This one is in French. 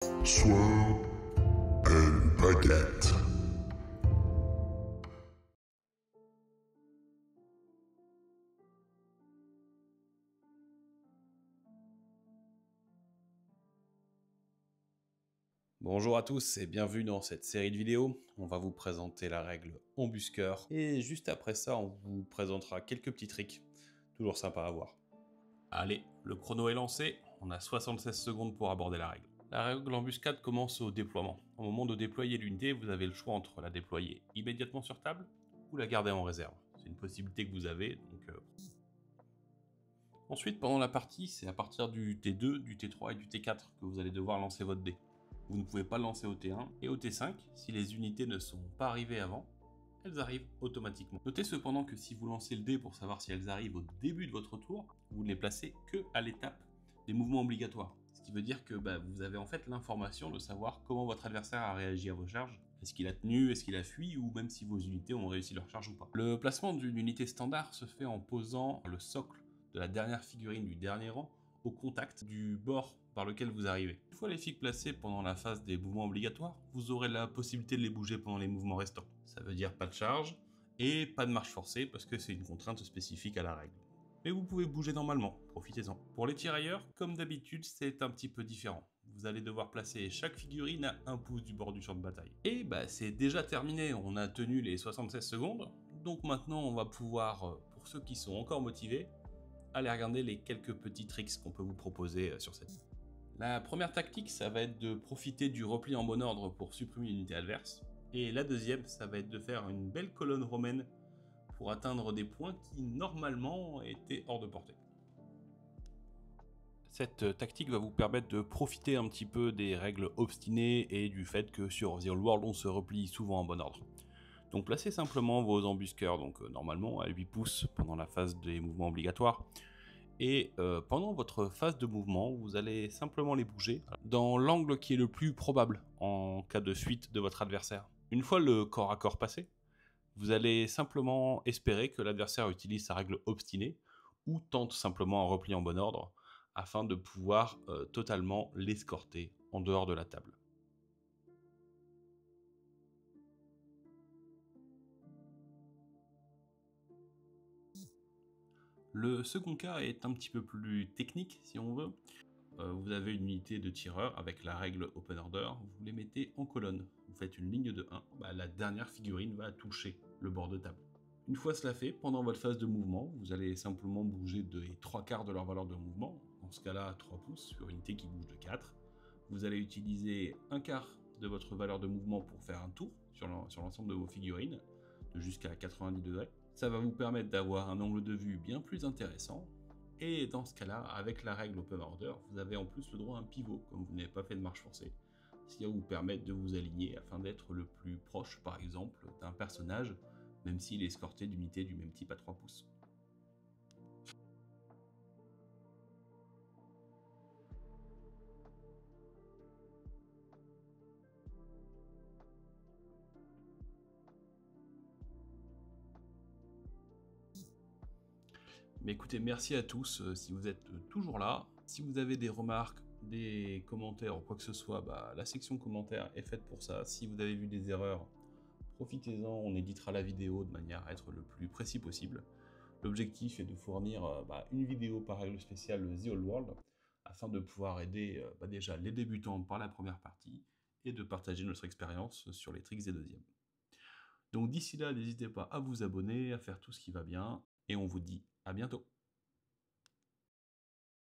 Swirl and Baguette. Bonjour à tous et bienvenue dans cette série de vidéos. On va vous présenter la règle embusqueur et juste après ça, on vous présentera quelques petits tricks, toujours sympas à voir. Allez, le chrono est lancé, on a 76 secondes pour aborder la règle. La règle embuscade commence au déploiement. Au moment de déployer l'unité, vous avez le choix entre la déployer immédiatement sur table ou la garder en réserve. C'est une possibilité que vous avez, donc... Ensuite, pendant la partie, c'est à partir du T2, du T3 et du T4 que vous allez devoir lancer votre dé. Vous ne pouvez pas le lancer au T1 et au T5 si les unités ne sont pas arrivées avant, elles arrivent automatiquement. Notez cependant que si vous lancez le dé pour savoir si elles arrivent au début de votre tour, vous ne les placez que à l'étape des mouvements obligatoires. Ce qui veut dire que vous avez en fait l'information de savoir comment votre adversaire a réagi à vos charges. Est-ce qu'il a tenu, est-ce qu'il a fui, ou même si vos unités ont réussi leur charge ou pas. Le placement d'une unité standard se fait en posant le socle de la dernière figurine du dernier rang au contact du bord par lequel vous arrivez. Une fois les figues placées pendant la phase des mouvements obligatoires, vous aurez la possibilité de les bouger pendant les mouvements restants. Ça veut dire pas de charge et pas de marche forcée parce que c'est une contrainte spécifique à la règle. Mais vous pouvez bouger normalement, profitez-en. Pour les tirailleurs, comme d'habitude, c'est un petit peu différent. Vous allez devoir placer chaque figurine à 1 pouce du bord du champ de bataille. Et c'est déjà terminé, on a tenu les 76 secondes, donc maintenant on va pouvoir, pour ceux qui sont encore motivés, aller regarder les quelques petits tricks qu'on peut vous proposer sur cette. La première tactique, ça va être de profiter du repli en bon ordre pour supprimer l'unité adverse. Et la deuxième, ça va être de faire une belle colonne romaine pour atteindre des points qui normalement étaient hors de portée. Cette tactique va vous permettre de profiter un petit peu des règles obstinées et du fait que sur The Old World on se replie souvent en bon ordre. Donc placez simplement vos embusqueurs, donc normalement à 8 pouces pendant la phase des mouvements obligatoires. Et pendant votre phase de mouvement, vous allez simplement les bouger dans l'angle qui est le plus probable en cas de fuite de votre adversaire. Une fois le corps à corps passé, vous allez simplement espérer que l'adversaire utilise sa règle obstinée ou tente simplement un repli en bon ordre afin de pouvoir totalement l'escorter en dehors de la table. Le second cas est un petit peu plus technique si on veut. Vous avez une unité de tireurs avec la règle Open Order, vous les mettez en colonne. Vous faites une ligne de 1, la dernière figurine va toucher le bord de table. Une fois cela fait, pendant votre phase de mouvement, vous allez simplement bouger de 3/4 de leur valeur de mouvement, dans ce cas-là 3 pouces sur une unité qui bouge de 4. Vous allez utiliser 1/4 de votre valeur de mouvement pour faire un tour sur l'ensemble de vos figurines, de jusqu'à 90 degrés. Ça va vous permettre d'avoir un angle de vue bien plus intéressant. Et dans ce cas-là, avec la règle Open Order, vous avez en plus le droit à un pivot, comme vous n'avez pas fait de marche forcée. Ce qui va vous permettre de vous aligner afin d'être le plus proche, par exemple, d'un personnage, même s'il est escorté d'unités du même type à 3 pouces. Mais écoutez, merci à tous si vous êtes toujours là. Si vous avez des remarques, des commentaires ou quoi que ce soit, la section commentaires est faite pour ça. Si vous avez vu des erreurs, profitez-en, on éditera la vidéo de manière à être le plus précis possible. L'objectif est de fournir une vidéo par règle spéciale The Old World, afin de pouvoir aider déjà les débutants par la première partie, et de partager notre expérience sur les tricks des deuxièmes. Donc d'ici là, n'hésitez pas à vous abonner, à faire tout ce qui va bien, et on vous dit à bientôt.